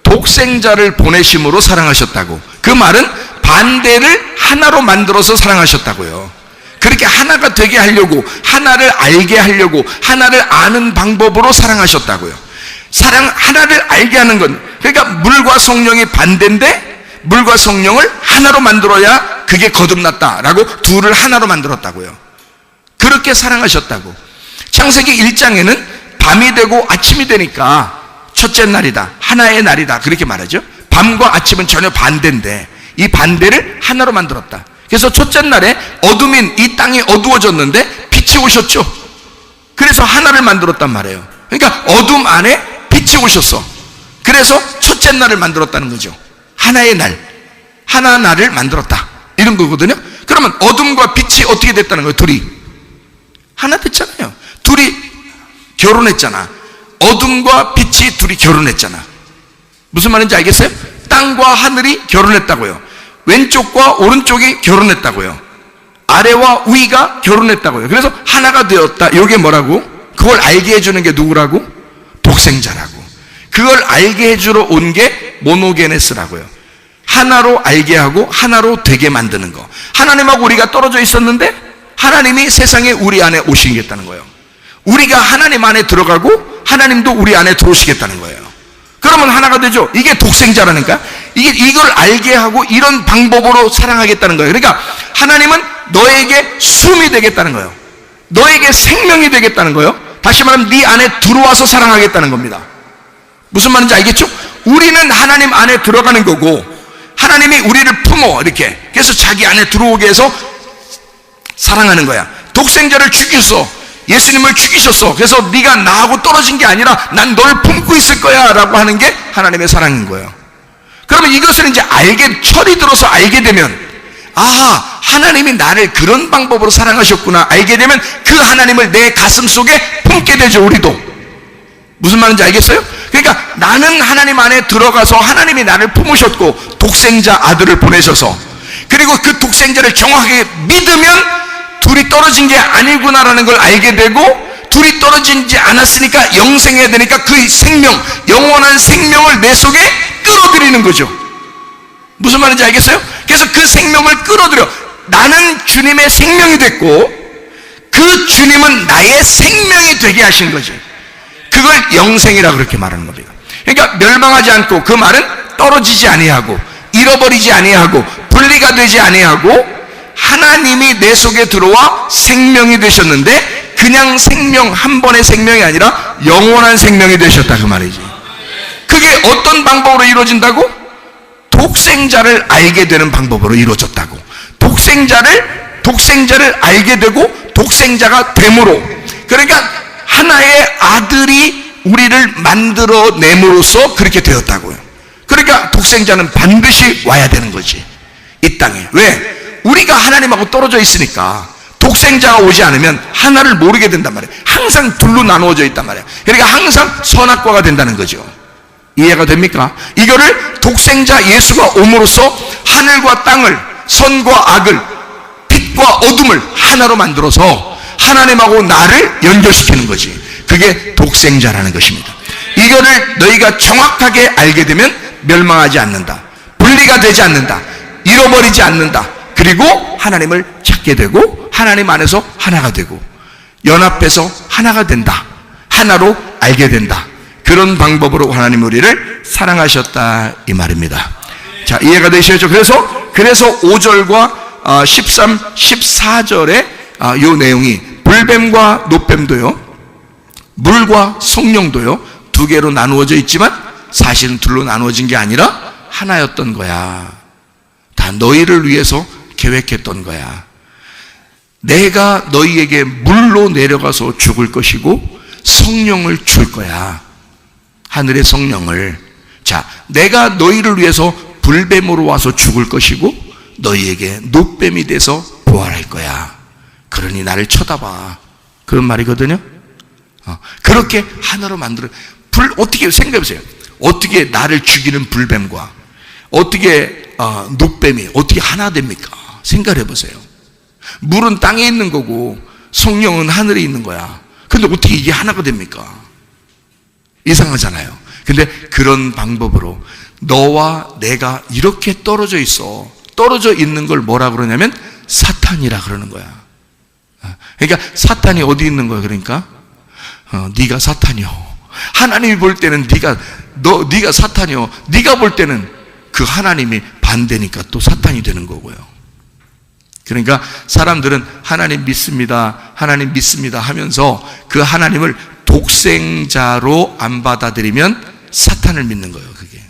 독생자를 보내심으로 사랑하셨다고. 그 말은 반대를 하나로 만들어서 사랑하셨다고요. 그렇게 하나가 되게 하려고, 하나를 알게 하려고, 하나를 아는 방법으로 사랑하셨다고요. 하나를 알게 하는 건, 그러니까 물과 성령이 반대인데 물과 성령을 하나로 만들어야 그게 거듭났다라고 둘을 하나로 만들었다고요. 그렇게 사랑하셨다고. 창세기 1장에는 밤이 되고 아침이 되니까 첫째 날이다, 하나의 날이다, 그렇게 말하죠. 밤과 아침은 전혀 반대인데 이 반대를 하나로 만들었다. 그래서 첫째 날에 어둠인 이 땅이 어두워졌는데 빛이 오셨죠. 그래서 하나를 만들었단 말이에요. 그러니까 어둠 안에 빛이 오셨어. 그래서 첫째 날을 만들었다는 거죠. 하나의 날, 하나 날을 만들었다, 이런 거거든요. 그러면 어둠과 빛이 어떻게 됐다는 거예요? 둘이 하나 됐잖아요. 둘이 결혼했잖아. 어둠과 빛이 둘이 결혼했잖아. 무슨 말인지 알겠어요? 땅과 하늘이 결혼했다고요. 왼쪽과 오른쪽이 결혼했다고요. 아래와 위가 결혼했다고요. 그래서 하나가 되었다. 이게 뭐라고? 그걸 알게 해주는 게 누구라고? 독생자라고. 그걸 알게 해주러 온 게 모노게네스라고요. 하나로 알게 하고 하나로 되게 만드는 거. 하나님하고 우리가 떨어져 있었는데 하나님이 세상에 우리 안에 오시겠다는 거예요. 우리가 하나님 안에 들어가고 하나님도 우리 안에 들어오시겠다는 거예요. 그러면 하나가 되죠. 이게 독생자라니까. 이걸 알게 하고 이런 방법으로 사랑하겠다는 거예요. 그러니까 하나님은 너에게 숨이 되겠다는 거예요. 너에게 생명이 되겠다는 거예요. 다시 말하면 네 안에 들어와서 사랑하겠다는 겁니다. 무슨 말인지 알겠죠? 우리는 하나님 안에 들어가는 거고 하나님이 우리를 품어 이렇게. 그래서 자기 안에 들어오게 해서 사랑하는 거야. 독생자를 죽였어. 예수님을 죽이셨어. 그래서 네가 나하고 떨어진 게 아니라 난 널 품고 있을 거야 라고 하는 게 하나님의 사랑인 거예요. 그러면 이것을 이제 철이 들어서 알게 되면, 아, 하나님이 나를 그런 방법으로 사랑하셨구나 알게 되면 그 하나님을 내 가슴 속에 품게 되죠. 우리도. 무슨 말인지 알겠어요? 그러니까 나는 하나님 안에 들어가서 하나님이 나를 품으셨고 독생자 아들을 보내셔서, 그리고 그 독생자를 정확하게 믿으면 둘이 떨어진 게 아니구나라는 걸 알게 되고, 둘이 떨어지지 않았으니까 영생해야 되니까 그 생명, 영원한 생명을 내 속에 끌어들이는 거죠. 무슨 말인지 알겠어요? 그래서 그 생명을 끌어들여. 나는 주님의 생명이 됐고 그 주님은 나의 생명이 되게 하신 거지. 그걸 영생이라고 그렇게 말하는 겁니다. 그러니까 멸망하지 않고, 그 말은 떨어지지 아니하고 잃어버리지 아니하고 분리가 되지 아니하고 하나님이 내 속에 들어와 생명이 되셨는데 그냥 생명, 한 번의 생명이 아니라 영원한 생명이 되셨다, 그 말이지. 그게 어떤 방법으로 이루어진다고? 독생자를 알게 되는 방법으로 이루어졌다고. 독생자를 알게 되고 독생자가 됨으로, 그러니까 하나의 아들이 우리를 만들어냄으로써 그렇게 되었다고요. 그러니까 독생자는 반드시 와야 되는 거지, 이 땅에. 왜? 우리가 하나님하고 떨어져 있으니까 독생자가 오지 않으면 하나를 모르게 된단 말이에요. 항상 둘로 나누어져 있단 말이에요. 그러니까 항상 선악과가 된다는 거죠. 이해가 됩니까? 이거를 독생자 예수가 옴으로써 하늘과 땅을, 선과 악을, 빛과 어둠을 하나로 만들어서 하나님하고 나를 연결시키는 거지. 그게 독생자라는 것입니다. 이거를 너희가 정확하게 알게 되면 멸망하지 않는다, 분리가 되지 않는다, 잃어버리지 않는다, 그리고 하나님을 찾게 되고 하나님 안에서 하나가 되고 연합해서 하나가 된다, 하나로 알게 된다. 그런 방법으로 하나님 우리를 사랑하셨다, 이 말입니다. 자, 이해가 되시죠? 그래서 5절과 13, 14절에 이 내용이 불뱀과 노뱀도요, 물과 성령도요, 두 개로 나누어져 있지만 사실은 둘로 나누어진 게 아니라 하나였던 거야. 다 너희를 위해서 계획했던 거야. 내가 너희에게 물로 내려가서 죽을 것이고 성령을 줄 거야, 하늘의 성령을. 자, 내가 너희를 위해서 불뱀으로 와서 죽을 것이고 너희에게 눕뱀이 돼서 부활할 거야. 그러니 나를 쳐다봐. 그런 말이거든요. 그렇게 하나로 만들어. 어떻게 생각해보세요. 어떻게 나를 죽이는 불뱀과 어떻게 눕뱀이 어떻게 하나 됩니까? 생각해보세요. 물은 땅에 있는 거고 성령은 하늘에 있는 거야. 근데 어떻게 이게 하나가 됩니까? 이상하잖아요. 근데 그런 방법으로 너와 내가 이렇게 떨어져 있어. 떨어져 있는 걸 뭐라 그러냐면 사탄이라 그러는 거야. 그러니까 사탄이 어디 있는 거야? 그러니까 네가 사탄이요. 하나님이 볼 때는 네가 사탄이요. 네가 볼 때는 그 하나님이 반대니까 또 사탄이 되는 거고요. 그러니까 사람들은 하나님 믿습니다, 하나님 믿습니다 하면서 그 하나님을 독생자로 안 받아들이면 사탄을 믿는 거예요. 그게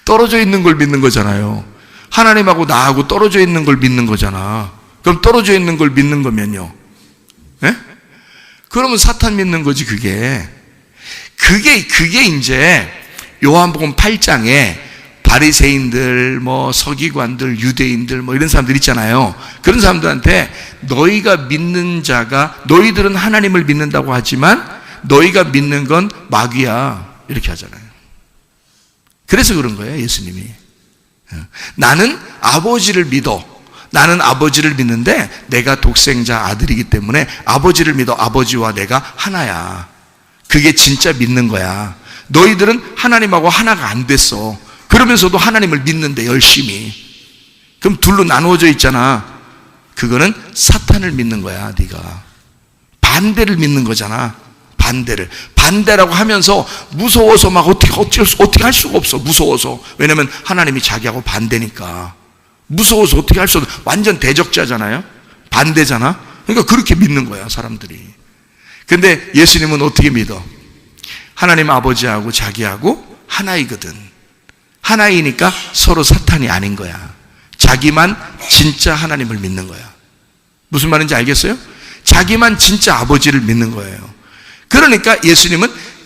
떨어져 있는 걸 믿는 거잖아요. 하나님하고 나하고 떨어져 있는 걸 믿는 거잖아. 그럼 떨어져 있는 걸 믿는 거면요, 예? 그러면 사탄 믿는 거지. 그게 이제 요한복음 8장에 바리새인들, 서기관들, 유대인들, 이런 사람들 있잖아요. 그런 사람들한테 너희가 믿는 자가, 너희들은 하나님을 믿는다고 하지만 너희가 믿는 건 마귀야, 이렇게 하잖아요. 그래서 그런 거예요, 예수님이. 나는 아버지를 믿어. 나는 아버지를 믿는데 내가 독생자 아들이기 때문에 아버지를 믿어. 아버지와 내가 하나야. 그게 진짜 믿는 거야. 너희들은 하나님하고 하나가 안 됐어. 그러면서도 하나님을 믿는데 열심히. 그럼 둘로 나누어져 있잖아. 그거는 사탄을 믿는 거야. 네가 반대를 믿는 거잖아. 반대라고 하면서 무서워서 막 어떻게 할 수가 없어. 무서워서. 왜냐면 하나님이 자기하고 반대니까. 무서워서 어떻게 할 수 없어. 완전 대적자잖아요. 반대잖아. 그러니까 그렇게 믿는 거야, 사람들이. 근데 예수님은 어떻게 믿어? 하나님 아버지하고 자기하고 하나이거든. 하나이니까 서로 사탄이 아닌 거야. 자기만 진짜 하나님을 믿는 거야. 무슨 말인지 알겠어요? 자기만 진짜 아버지를 믿는 거예요. 그러니까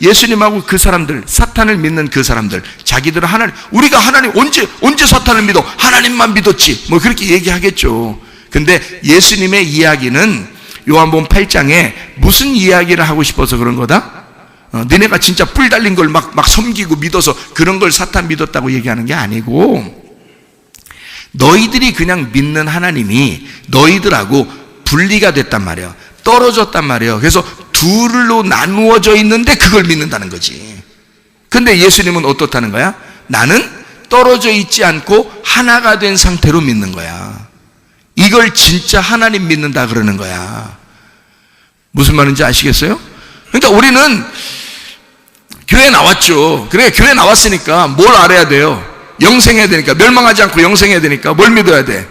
예수님하고 그 사람들, 사탄을 믿는 그 사람들, 자기들은 하나님, 우리가 하나님 언제 사탄을 믿어? 하나님만 믿었지. 그렇게 얘기하겠죠. 근데 예수님의 이야기는 요한복음 8장에 무슨 이야기를 하고 싶어서 그런 거다? 너네가 진짜 뿔 달린 걸 막 섬기고 믿어서 그런 걸 사탄 믿었다고 얘기하는 게 아니고, 너희들이 그냥 믿는 하나님이 너희들하고 분리가 됐단 말이야. 떨어졌단 말이에요. 그래서 둘로 나누어져 있는데 그걸 믿는다는 거지. 근데 예수님은 어떻다는 거야? 나는 떨어져 있지 않고 하나가 된 상태로 믿는 거야. 이걸 진짜 하나님 믿는다 그러는 거야. 무슨 말인지 아시겠어요? 그러니까 우리는 교회 나왔죠. 그래, 교회 나왔으니까 뭘 알아야 돼요? 영생해야 되니까, 멸망하지 않고 영생해야 되니까 뭘 믿어야 돼?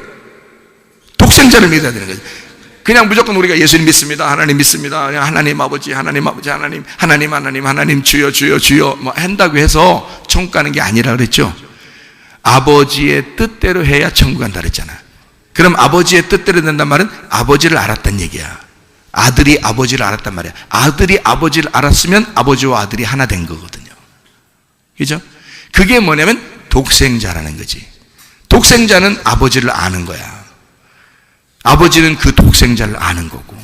독생자를 믿어야 되는 거지. 그냥 무조건 우리가 예수님 믿습니다, 하나님 믿습니다, 그냥 하나님 아버지, 하나님 주여 한다고 해서 천국 가는 게 아니라 그랬죠. 아버지의 뜻대로 해야 천국 간다 그랬잖아. 그럼 아버지의 뜻대로 된단 말은 아버지를 알았단 얘기야. 아들이 아버지를 알았단 말이야. 아들이 아버지를 알았으면 아버지와 아들이 하나 된 거거든요. 그죠? 그게 뭐냐면 독생자라는 거지. 독생자는 아버지를 아는 거야. 아버지는 그 독생자를 아는 거고.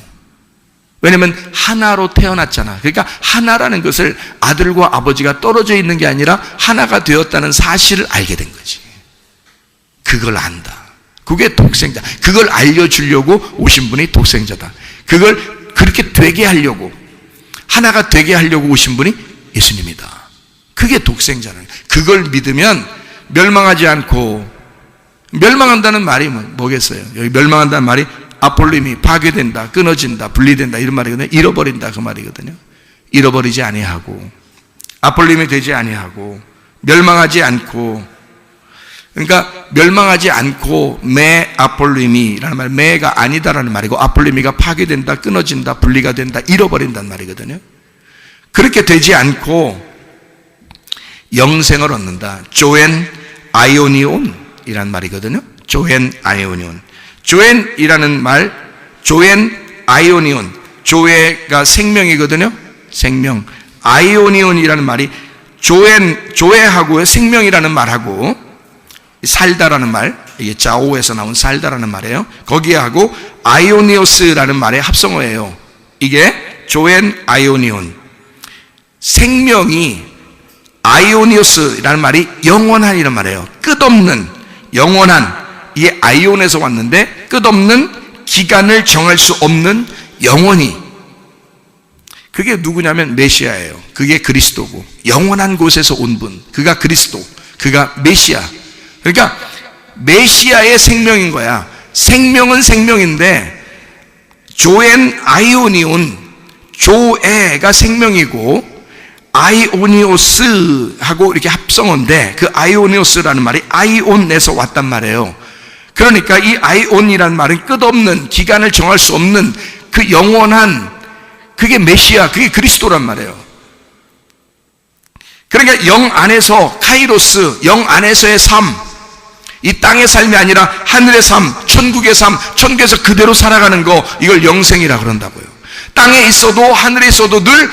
왜냐면 하나로 태어났잖아. 그러니까 하나라는 것을 아들과 아버지가 떨어져 있는 게 아니라 하나가 되었다는 사실을 알게 된 거지. 그걸 안다. 그게 독생자. 그걸 알려주려고 오신 분이 독생자다. 그걸 그렇게 되게 하려고, 하나가 되게 하려고 오신 분이 예수님이다. 그게 독생자는. 그걸 믿으면 멸망하지 않고, 멸망한다는 말이 뭐겠어요? 여기 멸망한다는 말이 아폴림이 파괴된다, 끊어진다, 분리된다 이런 말이거든요. 잃어버린다 그 말이거든요. 잃어버리지 아니하고, 아폴림이 되지 아니하고, 멸망하지 않고. 그러니까 멸망하지 않고 매 아폴림이라는 말, 매가 아니다라는 말이고, 아폴림이가 파괴된다, 끊어진다, 분리가 된다, 잃어버린다는 말이거든요. 그렇게 되지 않고 영생을 얻는다. 조엔 아이오니온이라는 말이거든요. 조엔 아이오니온. 조엔이라는 말, 조엔 아이오니온. 조에가 생명이거든요. 생명. 아이오니온이라는 말이 조에하고의 생명이라는 말하고 살다라는 말, 이게 자오에서 나온 살다라는 말이에요. 거기하고 아이오니오스라는 말의 합성어예요. 이게 조엔 아이오니온. 생명이 아이오니오스라는 말이 영원한이란 말이에요. 끝없는, 영원한. 이게 아이온에서 왔는데 끝없는, 기간을 정할 수 없는, 영원히. 그게 누구냐면 메시아예요. 그게 그리스도고, 영원한 곳에서 온 분, 그가 그리스도, 그가 메시아. 그러니까 메시아의 생명인 거야. 생명은 생명인데 조엔 아이오니온, 조에가 생명이고 아이오니오스하고 이렇게 합성어인데, 그 아이오니오스라는 말이 아이온에서 왔단 말이에요. 그러니까 이 아이온이라는 말은 끝없는, 기간을 정할 수 없는 그 영원한, 그게 메시아, 그게 그리스도란 말이에요. 그러니까 영 안에서 카이로스, 영 안에서의 삶, 이 땅의 삶이 아니라 하늘의 삶, 천국의 삶, 천국에서 그대로 살아가는 거, 이걸 영생이라 그런다고요. 땅에 있어도 하늘에 있어도 늘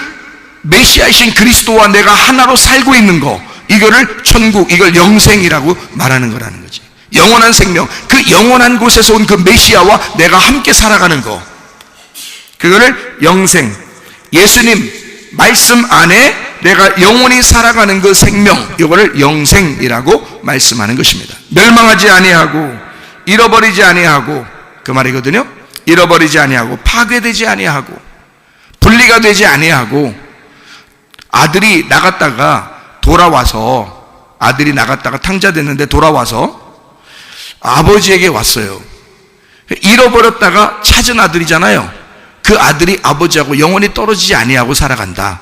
메시아이신 그리스도와 내가 하나로 살고 있는 거, 이거를 천국, 이걸 영생이라고 말하는 거라는 거지. 영원한 생명, 그 영원한 곳에서 온 그 메시아와 내가 함께 살아가는 거, 그거를 영생, 예수님 말씀 안에 내가 영원히 살아가는 그 생명, 이거를 영생이라고 말씀하는 것입니다. 멸망하지 아니하고 잃어버리지 아니하고, 그 말이거든요. 잃어버리지 아니하고 파괴되지 아니하고 분리가 되지 아니하고, 아들이 나갔다가 돌아와서, 아들이 나갔다가 탕자됐는데 돌아와서 아버지에게 왔어요. 잃어버렸다가 찾은 아들이잖아요. 그 아들이 아버지하고 영원히 떨어지지 아니하고 살아간다,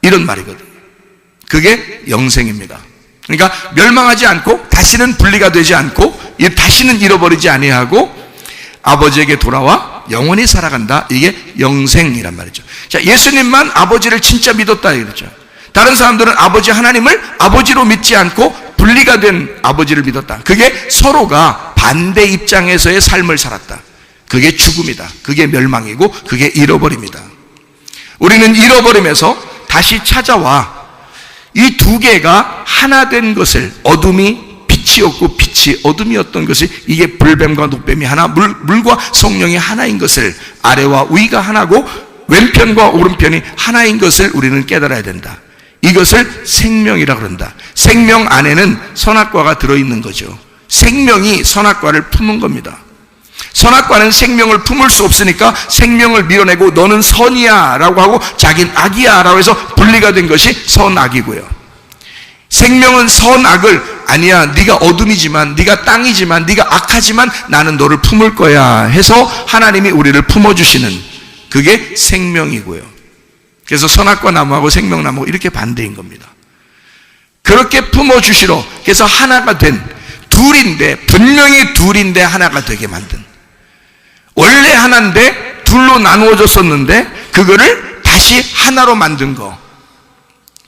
이런 말이거든요. 그게 영생입니다. 그러니까 멸망하지 않고 다시는 분리가 되지 않고 다시는 잃어버리지 아니하고 아버지에게 돌아와 영원히 살아간다, 이게 영생이란 말이죠. 자, 예수님만 아버지를 진짜 믿었다 이거죠. 다른 사람들은 아버지 하나님을 아버지로 믿지 않고 분리가 된 아버지를 믿었다. 그게 서로가 반대 입장에서의 삶을 살았다. 그게 죽음이다. 그게 멸망이고 그게 잃어버립니다. 우리는 잃어버림에서 다시 찾아와 이 두 개가 하나 된 것을, 어둠이 빛이었고 빛이 어둠이었던 것이, 이게 불뱀과 녹뱀이 하나, 물과 성령이 하나인 것을, 아래와 위가 하나고 왼편과 오른편이 하나인 것을 우리는 깨달아야 된다. 이것을 생명이라 그런다. 생명 안에는 선악과가 들어있는 거죠. 생명이 선악과를 품은 겁니다. 선악과는 생명을 품을 수 없으니까 생명을 밀어내고 너는 선이야 라고 하고 자기는 악이야 라고 해서 분리가 된 것이 선악이고요. 생명은 선악을, 아니야, 네가 어둠이지만, 네가 땅이지만, 네가 악하지만 나는 너를 품을 거야 해서 하나님이 우리를 품어주시는, 그게 생명이고요. 그래서 선악과 나무하고 생명나무 이렇게 반대인 겁니다. 그렇게 품어주시러, 그래서 하나가 된, 둘인데, 분명히 둘인데 하나가 되게 만든, 원래 하나인데 둘로 나누어졌었는데 그거를 다시 하나로 만든 거.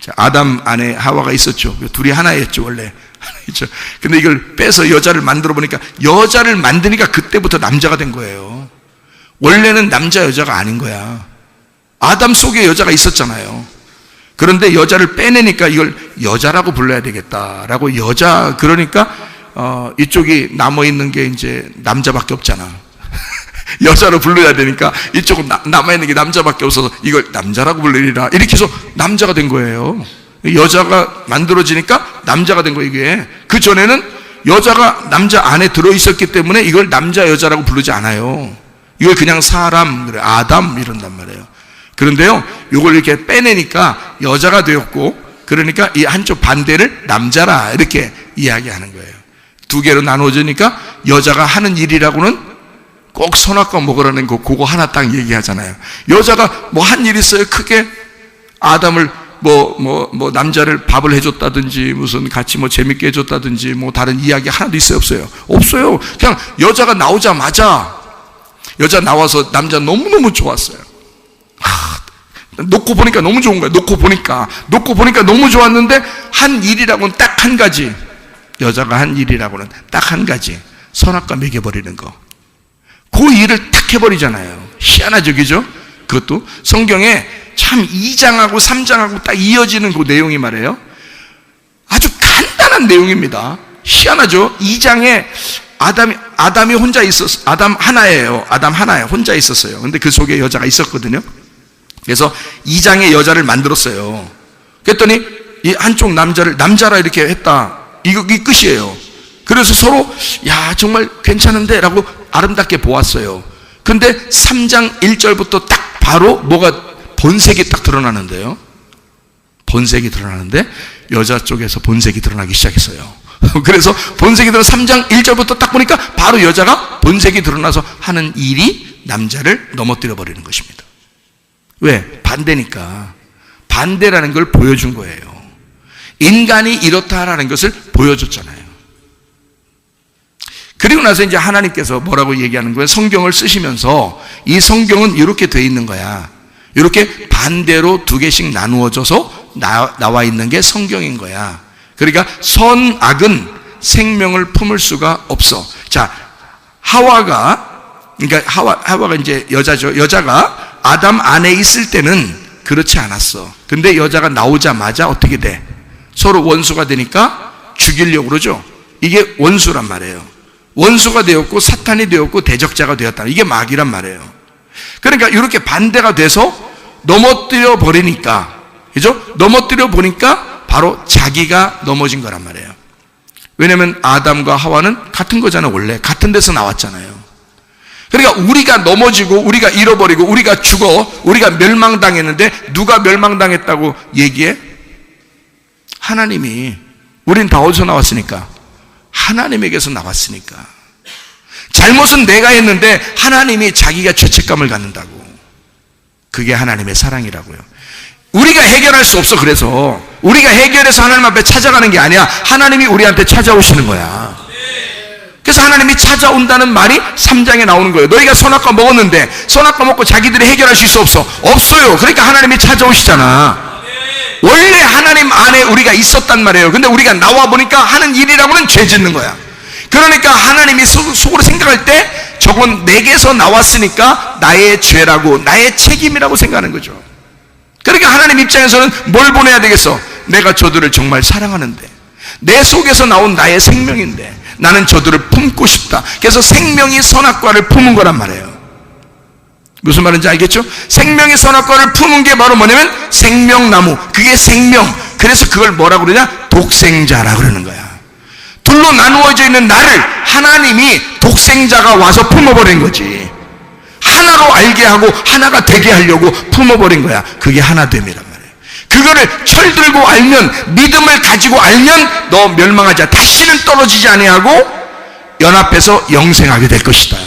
자, 아담 안에 하와가 있었죠. 둘이 하나였죠, 원래. 하나였죠. 근데 이걸 빼서 여자를 만들어 보니까, 여자를 만드니까 그때부터 남자가 된 거예요. 원래는 남자 여자가 아닌 거야. 아담 속에 여자가 있었잖아요. 그런데 여자를 빼내니까 이걸 여자라고 불러야 되겠다라고, 여자, 그러니까 이쪽이 남아있는 게 이제 남자밖에 없잖아. 여자로 불러야 되니까 이쪽은 남아있는 게 남자밖에 없어서 이걸 남자라고 불리라, 이렇게 해서 남자가 된 거예요. 여자가 만들어지니까 남자가 된 거예요. 이게 그전에는 여자가 남자 안에 들어있었기 때문에 이걸 남자 여자라고 부르지 않아요. 이걸 그냥 사람, 그래, 아담 이런단 말이에요. 그런데요, 이걸 이렇게 빼내니까 여자가 되었고, 그러니까 이 한쪽 반대를 남자라 이렇게 이야기하는 거예요. 두 개로 나눠지니까 여자가 하는 일이라고는 꼭 선악과 먹으라는 거, 그거 하나 딱 얘기하잖아요. 여자가 뭐 한 일 있어요? 크게 아담을 남자를 밥을 해줬다든지, 무슨 같이 재밌게 해줬다든지, 다른 이야기 하나도 있어요? 없어요? 없어요. 그냥 여자가 나오자마자, 여자 나와서 남자 너무너무 좋았어요. 놓고 보니까 너무 좋은 거예요. 놓고 보니까 너무 좋았는데, 한 일이라고는 딱 한 가지, 여자가 한 일이라고는 딱 한 가지, 선악과 먹여버리는 거. 그 일을 탁 해버리잖아요. 희한하죠, 그죠? 그것도 성경에 참 2장하고 3장하고 딱 이어지는 그 내용이 말이에요. 희한한 내용입니다. 희한하죠? 2장에 아담이 혼자 아담 하나예요. 혼자 있었어요. 근데 그 속에 여자가 있었거든요. 그래서 2장에 여자를 만들었어요. 그랬더니 이 한쪽 남자라 이렇게 했다. 이 끝이에요. 그래서 서로 야 정말 괜찮은데 라고 아름답게 보았어요. 근데 3장 1절부터 딱 바로 뭐가 본색이 딱 드러나는데요. 본색이 드러나는데 여자 쪽에서 본색이 드러나기 시작했어요. 그래서 본색이 드러나 3장 1절부터 딱 보니까 바로 여자가 본색이 드러나서 하는 일이 남자를 넘어뜨려 버리는 것입니다. 왜? 반대니까. 반대라는 걸 보여준 거예요. 인간이 이렇다라는 것을 보여줬잖아요. 그리고 나서 이제 하나님께서 뭐라고 얘기하는 거예요? 성경을 쓰시면서 이 성경은 이렇게 돼 있는 거야. 이렇게 반대로 두 개씩 나누어져서 나와 있는 게 성경인 거야. 그러니까 선악은 생명을 품을 수가 없어. 자, 그러니까 하와가 이제 여자죠. 여자가 아담 안에 있을 때는 그렇지 않았어. 근데 여자가 나오자마자 어떻게 돼? 서로 원수가 되니까 죽이려고 그러죠. 이게 원수란 말이에요. 원수가 되었고 사탄이 되었고 대적자가 되었다. 이게 마귀란 말이에요. 그러니까 이렇게 반대가 돼서 넘어뜨려 버리니까, 그죠? 넘어뜨려 보니까 바로 자기가 넘어진 거란 말이에요. 왜냐면 아담과 하와는 같은 거잖아요. 원래 같은 데서 나왔잖아요. 그러니까 우리가 넘어지고 우리가 잃어버리고 우리가 죽어, 우리가 멸망당했는데 누가 멸망당했다고 얘기해? 하나님이. 우린 다 어디서 나왔으니까? 하나님에게서 나왔으니까. 잘못은 내가 했는데 하나님이 자기가 죄책감을 갖는다고. 그게 하나님의 사랑이라고요. 우리가 해결할 수 없어. 그래서 우리가 해결해서 하나님 앞에 찾아가는 게 아니야. 하나님이 우리한테 찾아오시는 거야. 그래서 하나님이 찾아온다는 말이 3장에 나오는 거예요. 너희가 선악과 먹었는데 선악과 먹고 자기들이 해결할 수 있어? 없어? 없어요. 그러니까 하나님이 찾아오시잖아. 원래 하나님 안에 우리가 있었단 말이에요. 근데 우리가 나와보니까 하는 일이라고는 죄 짓는 거야. 그러니까 하나님이 속으로 생각할 때 저건 내게서 나왔으니까 나의 죄라고, 나의 책임이라고 생각하는 거죠. 그러니까 하나님 입장에서는 뭘 보내야 되겠어? 내가 저들을 정말 사랑하는데, 내 속에서 나온 나의 생명인데 나는 저들을 품고 싶다. 그래서 생명이 선악과를 품은 거란 말이에요. 무슨 말인지 알겠죠? 생명이 선악과를 품은 게 바로 뭐냐면 생명나무. 그게 생명. 그래서 그걸 뭐라고 그러냐? 독생자라 그러는 거야. 둘로 나누어져 있는 나를 하나님이 독생자가 와서 품어버린 거지. 하나로 알게 하고 하나가 되게 하려고 품어버린 거야. 그게 하나됨이란 말이에요. 그거를 철들고 알면, 믿음을 가지고 알면 너 멸망하지 않아. 다시는 떨어지지 아니하고 연합해서 영생하게 될 것이다.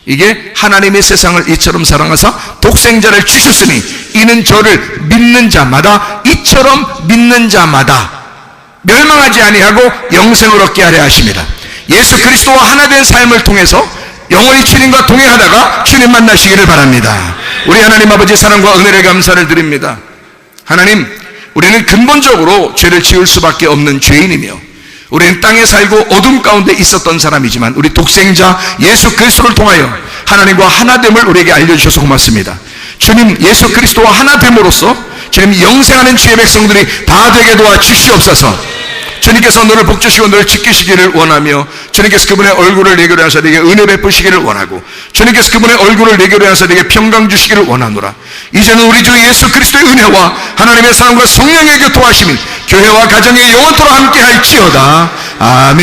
이게 하나님의 세상을 이처럼 사랑하사 독생자를 주셨으니 이는 저를 믿는 자마다, 이처럼 믿는 자마다 멸망하지 아니하고 영생을 얻게 하려 하십니다. 예수 그리스도와 하나 된 삶을 통해서 영원히 주님과 동행하다가 주님 만나시기를 바랍니다. 우리 하나님 아버지 사랑과 은혜를 감사를 드립니다. 하나님, 우리는 근본적으로 죄를 지을 수밖에 없는 죄인이며 우리는 땅에 살고 어둠 가운데 있었던 사람이지만 우리 독생자 예수 그리스도를 통하여 하나님과 하나됨을 우리에게 알려주셔서 고맙습니다. 주님, 예수 그리스도와 하나됨으로써 주님 영생하는 주의 백성들이 다 되게 도와 주시옵소서. 주님께서 너를 복주시고 너를 지키시기를 원하며 주님께서 그분의 얼굴을 내게 하사 내게 은혜 베푸시기를 원하고 주님께서 그분의 얼굴을 내게 하사 내게 평강 주시기를 원하노라. 이제는 우리 주 예수 그리스도의 은혜와 하나님의 사랑과 성령의 교통하심이 교회와 가정에 영원토록 함께 할지어다. 아멘.